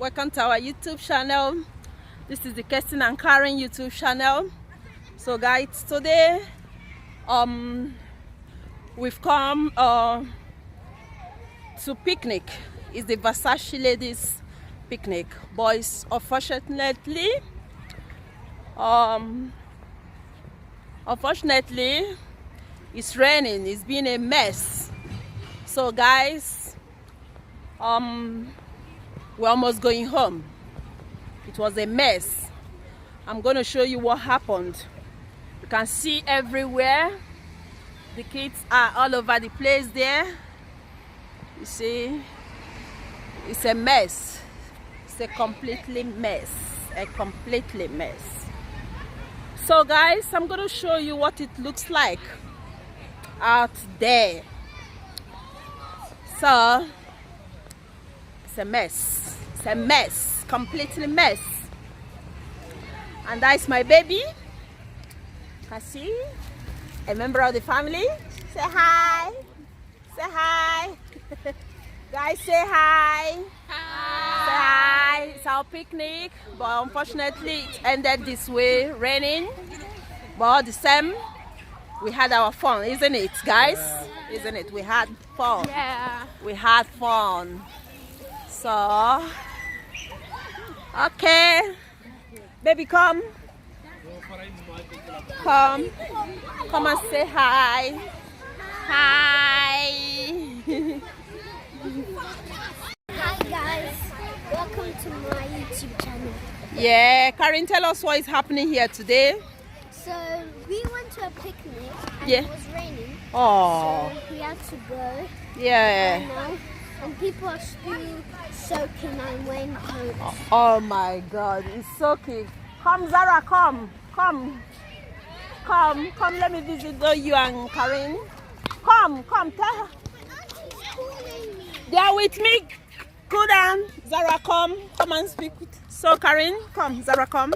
Welcome to our YouTube channel. This is the Kirsten and Karen YouTube channel. So guys, today we've come to picnic. It's the Versace ladies picnic. Boys, unfortunately it's raining. It's been a mess. So guys, we're almost going home. It was a mess. I'm going to show you what happened. You can see everywhere. The kids are all over the place there. You see, it's a mess. It's a completely mess. A completely mess. So guys, I'm going to show you what it looks like out there. So it's a mess. It's a mess. Completely mess. And that's my baby. You can see a member of the family. Say hi. Say hi. Guys, say hi. Hi. Say hi. It's our picnic, but unfortunately it ended this way, raining. But the same, we had our fun, isn't it, guys? Yeah. Isn't it? We had fun. Yeah. We had fun. So, okay. Baby, come. Come and say hi. Hi. Hi guys, welcome to my YouTube channel. Yeah, Karen, tell us what is happening here today. So we went to a picnic and Yeah. it was raining. Oh. So we had to go. Yeah. Now, and people are still soaking and wearing coats. Oh my God, it's soaking. Come, Zara, come. Come. Come, let me visit you and Karen. Come, tell her. They are with me. Go down. Zara, come and speak with. So Karen, come. Zara, come.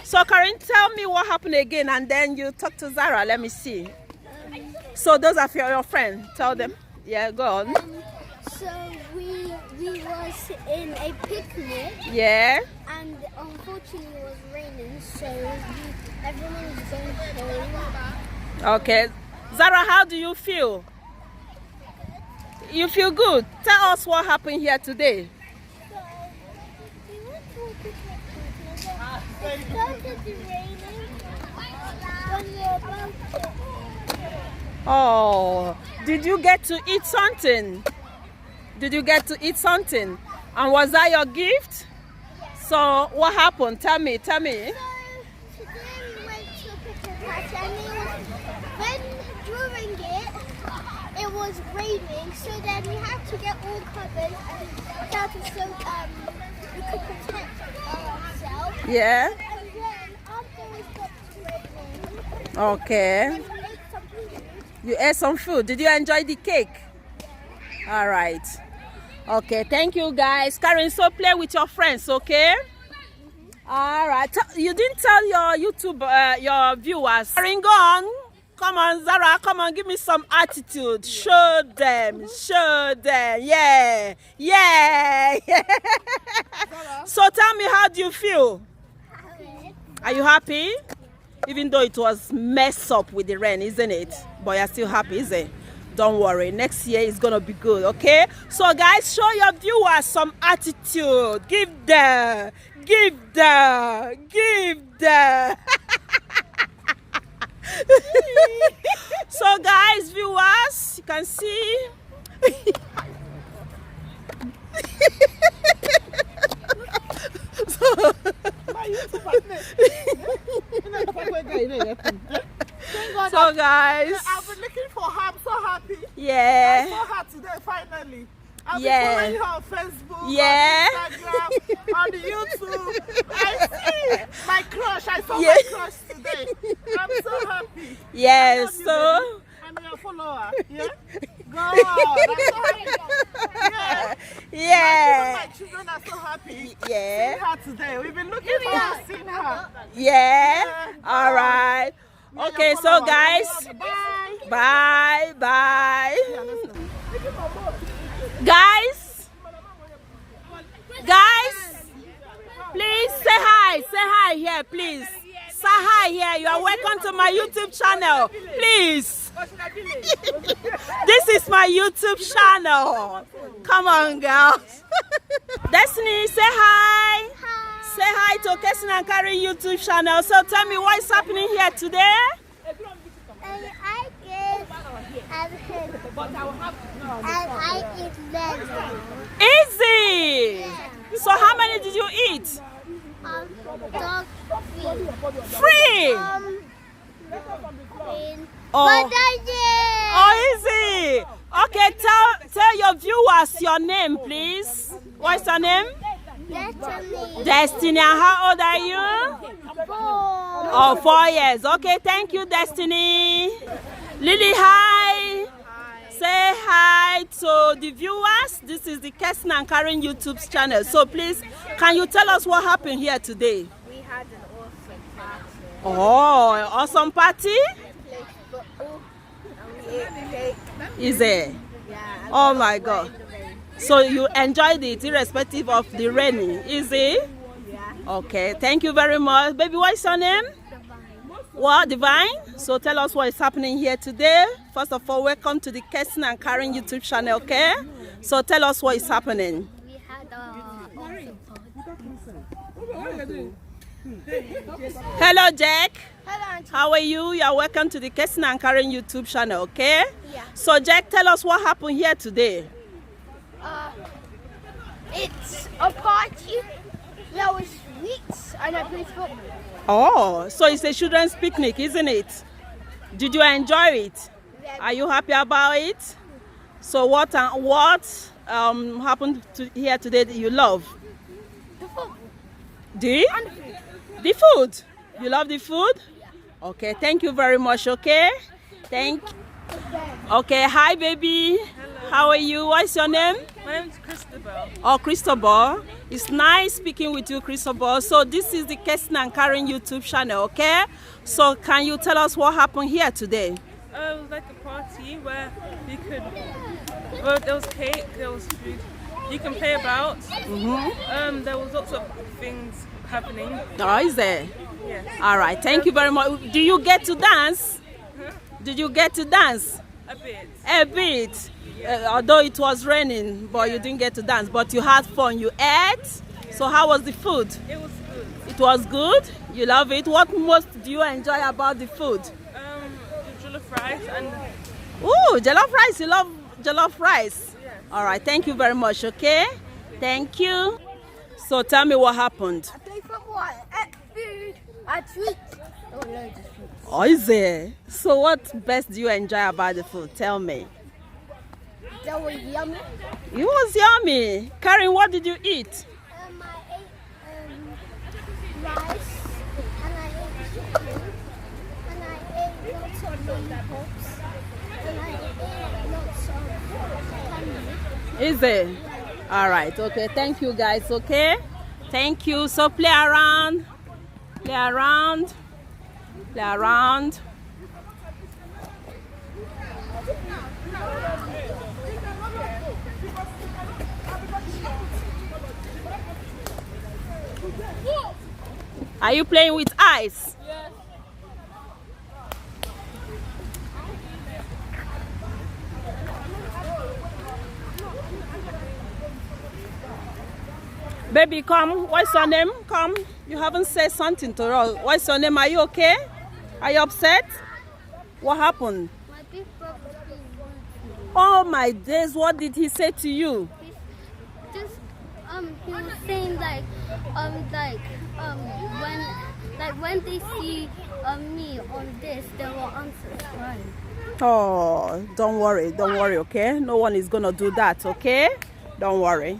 So Karen, tell me what happened again, and then you talk to Zara. Let me see. So those are your friends. Tell them. Yeah, go on. So we was in a picnic. Yeah. And unfortunately it was raining, so everyone was going home. Okay. Zara, how do you feel? You feel good? Tell us what happened here today. So we went to a picnic. It started raining when we were about to. Oh, did you get to eat something? Did you get to eat something? And was that your gift? So what happened? Tell me. So today we went to a picnic party and during it was raining, so then we had to get all covered and started so we could protect ourselves. Yeah. And then after we stopped raining, Okay. we ate some food. You ate some food. Did you enjoy the cake? All right. Okay, thank you guys. Karen, so play with your friends, okay? All right. You didn't tell your YouTube, your viewers. Karen, go on. Come on, Zara. Come on, give me some attitude. Show them. Show them. Yeah. Yeah. So tell me, how do you feel? Are you happy? Even though it was messed up with the rain, isn't it? But you're still happy, isn't it? Don't worry, next year is gonna be good, okay? So guys, show your viewers some attitude. Give them. So guys, viewers, you can see. So guys, I've been looking for her. I'm so happy. Yeah. I saw her today finally. I've Yeah. been following her on Facebook, Yeah. on Instagram, on YouTube. I see my crush. I saw Yeah. my crush today. I'm so happy. Yeah, I love you, so baby. I'm your follower. Yeah. God, I'm so happy. Yeah. yeah. My children are so happy. Yeah. Seeing her today. We've been looking forward to seeing her. Yeah. Yeah. All right. You're Okay, your so follower. guys, Bye. bye. Yeah, let's go. Guys, here, please. Say hi here. You are welcome to my YouTube channel. Please. This is my YouTube channel. Come on, girls. Destiny, say hi. Hi. Say hi to Kessin and Karen YouTube channel. So tell me what is happening here today. I give and I eat lemon. Easy. So how many did you eat? Dog food. Free. Oh. But I did. Oh, easy. Okay, tell your viewers your name, please. What's your name? Destiny. Destiny. And how old are you? 4. Oh, 4 years. Okay, thank you, Destiny. Lily, hi. Say hi to the viewers. This is the Kessin and Karen YouTube channel. So please, can you tell us what happened here today? We had an awesome party. Oh, awesome party? Played football and we ate cake. Is it? Yeah. Oh my God. So you enjoyed it irrespective of the raining, is it? Yeah. Okay, thank you very much. Baby, what's your name? What, Divine? So tell us what is happening here today. First of all, welcome to the Kessin and Karen YouTube channel, okay? So tell us what is happening. We had awesome party. Hello, Jack. Hello, Auntie. How are you? You are welcome to the Kessin and Karen YouTube channel, okay? Yeah. So Jack, tell us what happened here today. It's a party. There was sweets and I played football. Oh, so it's a children's picnic, isn't it? Did you enjoy it? Are you happy about it? So what happened here today that you love? The football The and the food. the food. You love the food? Okay, thank you very much, okay? Okay, hi baby. Hello. How are you? What's your name? My name's Christabel. Oh, Cristobal. It's nice speaking with you, Cristobal. So this is the Kessin and Karen YouTube channel, okay? So can you tell us what happened here today? It was like a party where you could, well, there was cake, there was food. You can play about. There was lots of things happening. Oh, is there? Yes. All right, thank you very much. Do you get to dance? Did you get to dance? A bit. A bit. Although it was raining, but you didn't get to dance. But you had fun. You ate. So how was the food? It was good. It was good. You love it. What most do you enjoy about the food? The jollof rice and Ooh, jollof rice. You love jollof rice. yes. All right. Thank you very much. Okay. Thank you. So tell me what happened. I played football, I ate food, I had sweets. There were loads of sweets. Oh, is there? So what best do you enjoy about the food? Tell me. They were yummy. It was yummy. Karen, what did you eat? I ate rice, and I ate chicken, and I ate lots of lollipops, and I ate lots of candy. Is it? All right. Okay. Thank you, guys. Okay. Thank you. So play around. Play around. Play around. Are you playing with ice? Yes. Baby, come. What's your name? Come. You haven't said something to us. What's your name? Are you okay? Are you upset? What happened? My big brother was being rude to me. Oh my days, what did he say to you? He was saying when they see me on this, they will unsubscribe. Oh, don't worry, okay? No one is gonna do that, okay? Don't worry.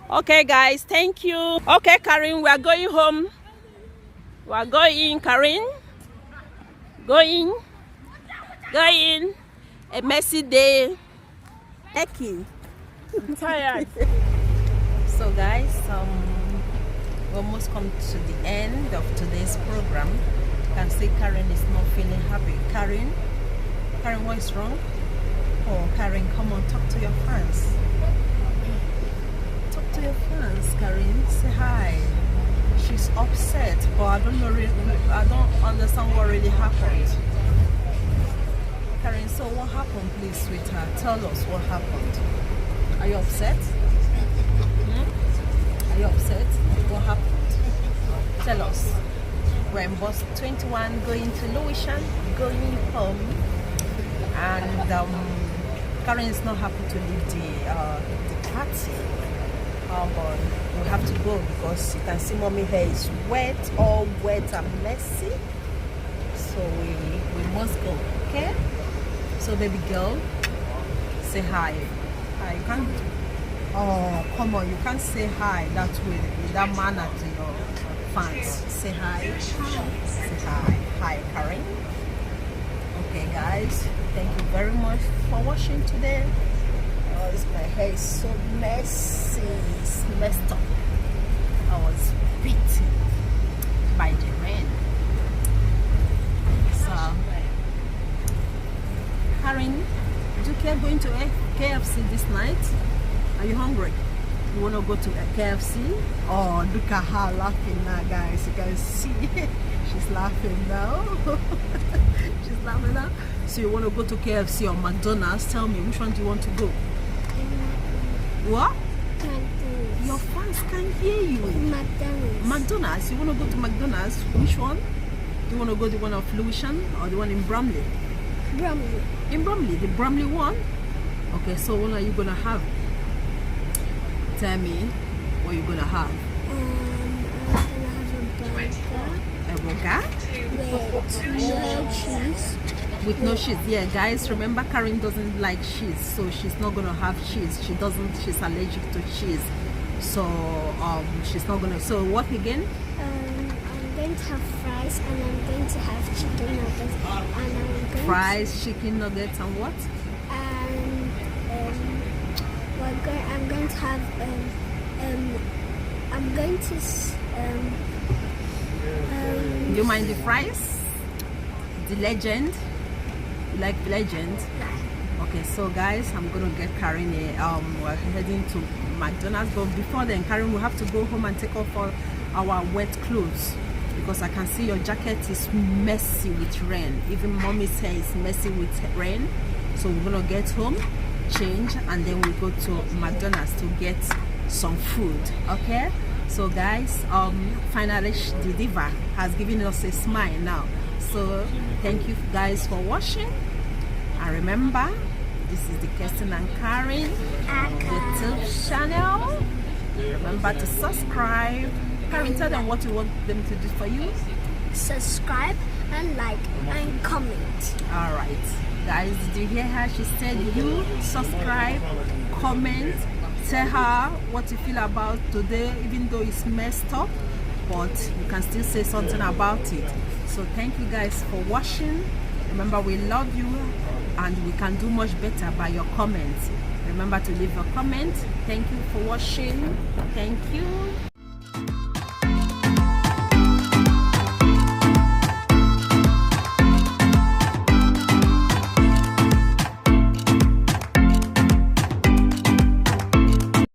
Okay, guys, thank you. Okay, Karen, we are going home. We are going, Karen. Going. A messy day. Thank you. I'm tired. So guys, we almost come to the end of today's program. You can see Karen is not feeling happy. Karen, what is wrong? Oh, Karen, come on, talk to your fans. Talk to your fans, Karen. Say hi. she's upset, but I don't know really, I don't understand what really happened. Karen, so what happened, please, sweetheart? Tell us what happened. Are you upset? Are you upset? What happened? Tell us. We're in bus 21 going to Lewisham, going home, and Karen is not happy to leave the party. But we have to go because you can see mommy hair is wet, all wet and messy. So we must go, okay? So baby girl, say hi. Hi, you can't. Oh, come on, you can't say hi that way with that manner to your fans. Say hi. Say hi. Hi, Karen. Okay, guys, thank you very much for watching today. Oh, my hair is so messy. It's messed up. I was beaten by the rain. So, Karen, do you care going to KFC this night? Are you hungry? You want to go to KFC? Oh, look at her laughing now, guys. You guys see, she's laughing now. She's laughing now. So you want to go to KFC or McDonald's? Tell me, which one do you want to go? What? McDonald's. Your fans can hear you. McDonald's. McDonald's. You want to go to McDonald's? Which one? Do you want to go the one of Lewisham or the one in Bromley? Bromley. In Bromley, the Bromley one. Okay, so what are you gonna have? Tell me what you're gonna have. I'm gonna have a burger. A burger with no cheese. with no cheese. Yeah, guys, remember Karen doesn't like cheese, so she's not gonna have cheese. She's allergic to cheese, so she's not gonna. So what again? I'm going to have fries, and I'm going to have chicken nuggets, and I'm going Fries, chicken nuggets, and what? I'm going to have I'm going to Do you mind the fries? The legend? You like the legend? Okay, so guys, I'm gonna get Karen a we're heading to McDonald's, but before then, Karen will have to go home and take off all our wet clothes because I can see your jacket is messy with rain. Even mommy's hair is messy with rain. So we're gonna get home, change, and then we go to McDonald's to get some food. Okay, so guys, finally the diva has given us a smile now. So thank you guys for watching, and remember, this is the Kirsten and Karen YouTube channel. Remember to subscribe. Karen, tell them what you want them to do for you. subscribe and like and comment. All right, guys, did you hear her? She said you subscribe, comment, tell her what you feel about today, even though it's messed up, but you can still say something about it. So thank you guys for watching. Remember, we love you and we can do much better by your comments. Remember to leave a comment. Thank you for watching. Thank you.